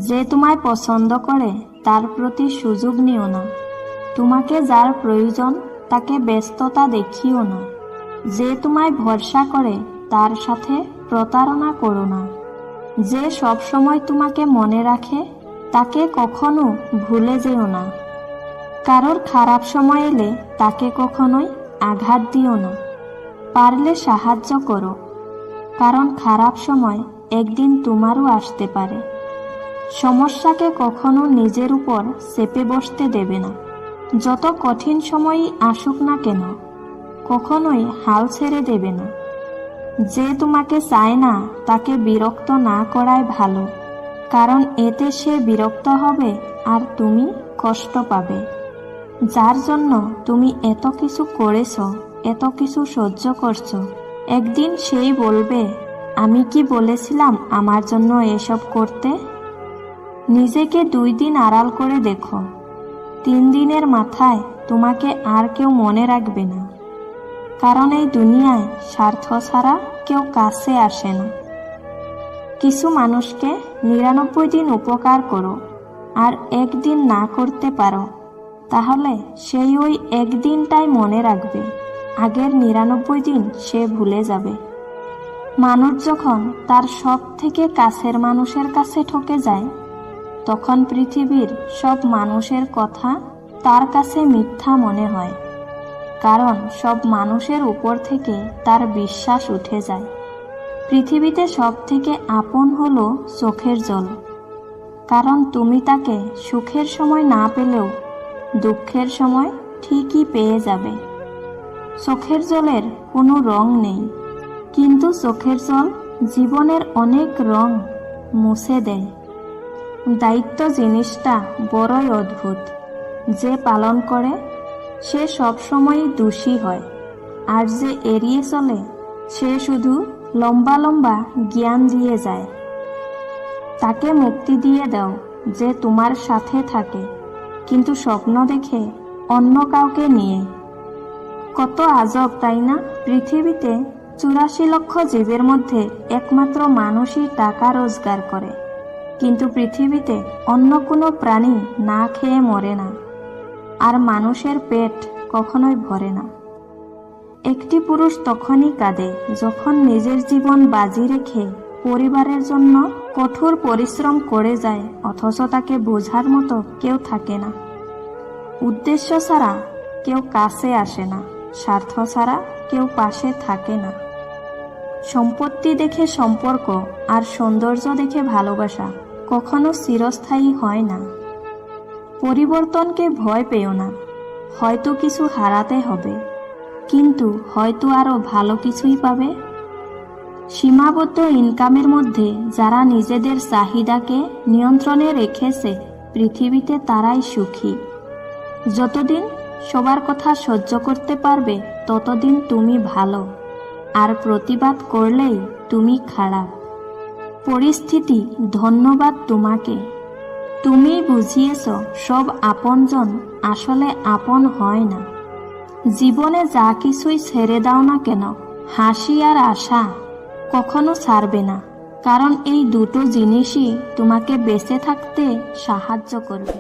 যে তোমায় পছন্দ করে তার প্রতি সুযোগ নিও না। তোমাকে যার প্রয়োজন তাকে ব্যস্ততা দেখিও না। যে তোমায় ভরসা করে তার সাথে প্রতারণা করো না। যে সব সময় তোমাকে মনে রাখে তাকে কখনো ভুলে যেও না। কারোর খারাপ সময় এলে তাকে কখনোই আঘাত দিও না। পারলে সাহায্য করো, কারণ খারাপ সময় একদিন তোমারও আসতে পারে। সমস্যাকে কখনো নিজের উপর চেপে বসতে দেবে না। যত কঠিন সময়ই আসুক না কেন, কখনোই হাল ছেড়ে দেবে না। যে তোমাকে চায় না তাকে বিরক্ত না করাই ভালো, কারণ এতে সে বিরক্ত হবে আর তুমি কষ্ট পাবে। যার জন্য তুমি এত কিছু করেছো, এত কিছু সহ্য করছো, একদিন সেই বলবে, আমি কি বলেছিলাম আমার জন্য এসব করতে? নিজেকে 2 দিন আড়াল করে দেখো, 3 দিনের মাথায় তোমাকে আর কেউ মনে রাখবে না। কারণ এই দুনিয়ায় স্বার্থ ছাড়া কেউ কাছে আসে না। কিছু মানুষকে 99 দিন উপকার করো, আর 1 দিন না করতে পারো, তাহলে সেই ওই 1 দিনটাই মনে রাখবে। আগের 99 দিন সে ভুলে যাবে। মানুষ যখন তার সব থেকে কাছের মানুষের কাছে ঠকে যায়, তখন পৃথিবীর সব মানুষের কথা তার কাছে মিথ্যা মনে হয়। কারণ সব মানুষের উপর থেকে তার বিশ্বাস উঠে যায়। পৃথিবীতে সব থেকে আপন হলো চোখের জল, কারণ তুমি তাকে সুখের সময় না পেলেও দুঃখের সময় ঠিকই পেয়ে যাবে। চোখের জলের কোনো রং নেই, কিন্তু চোখের জল জীবনের অনেক রং মুছে দেয়। দায়িত্ব জিনিসটা বড়ই অদ্ভুত। যে পালন করে সে সবসময়ই দোষী হয়, আর যে এড়িয়ে চলে সে শুধু লম্বা লম্বা জ্ঞান দিয়ে যায়। তাকে মুক্তি দিয়ে দাও যে তোমার সাথে থাকে, কিন্তু স্বপ্ন দেখে অন্য কাউকে নিয়ে। কত আজব, তাই না? পৃথিবীতে 84 লক্ষ জীবের মধ্যে একমাত্র মানুষই টাকা রোজগার করে, কিন্তু পৃথিবীতে অন্য কোনো প্রাণী না খেয়ে মরে না, আর মানুষের পেট কখনোই ভরে না। একটি পুরুষ তখনই কাঁদে যখন নিজের জীবন বাজি রেখে পরিবারের জন্য কঠোর পরিশ্রম করে যায়, অথচ তাকে বোঝার মতো কেউ থাকে না। উদ্দেশ্য ছাড়া কেউ কাছে আসে না, স্বার্থ ছাড়া কেউ পাশে থাকে না। সম্পত্তি দেখে সম্পর্ক আর সৌন্দর্য দেখে ভালোবাসা কখনো চিরস্থায়ী হয় না। পরিবর্তনকে ভয় পেও না। হয়তো কিছু হারাতে হবে, কিন্তু হয়তো আরো ভালো কিছুই পাবে। সীমাবদ্ধ ইনকামের মধ্যে যারা নিজেদের চাহিদাকে নিয়ন্ত্রণে রেখেছে পৃথিবীতে তারাই সুখী। যতদিন সবার কথা সহ্য করতে পারবে ততদিন তুমি ভালো, আর প্রতিবাদ করলেই তুমি খারাপ। পরিস্থিতি ধন্যবাদ তোমাকে। তুমি বুঝিয়েছ সব আপনজন আসলে আপন হয় না। জীবনে যা কিছুই ছেড়ে দাও না কেন, হাসি আর আশা কখনো ছাড়বে না, কারণ এই দুটো জিনিসই তোমাকে বেঁচে থাকতে সাহায্য করবে।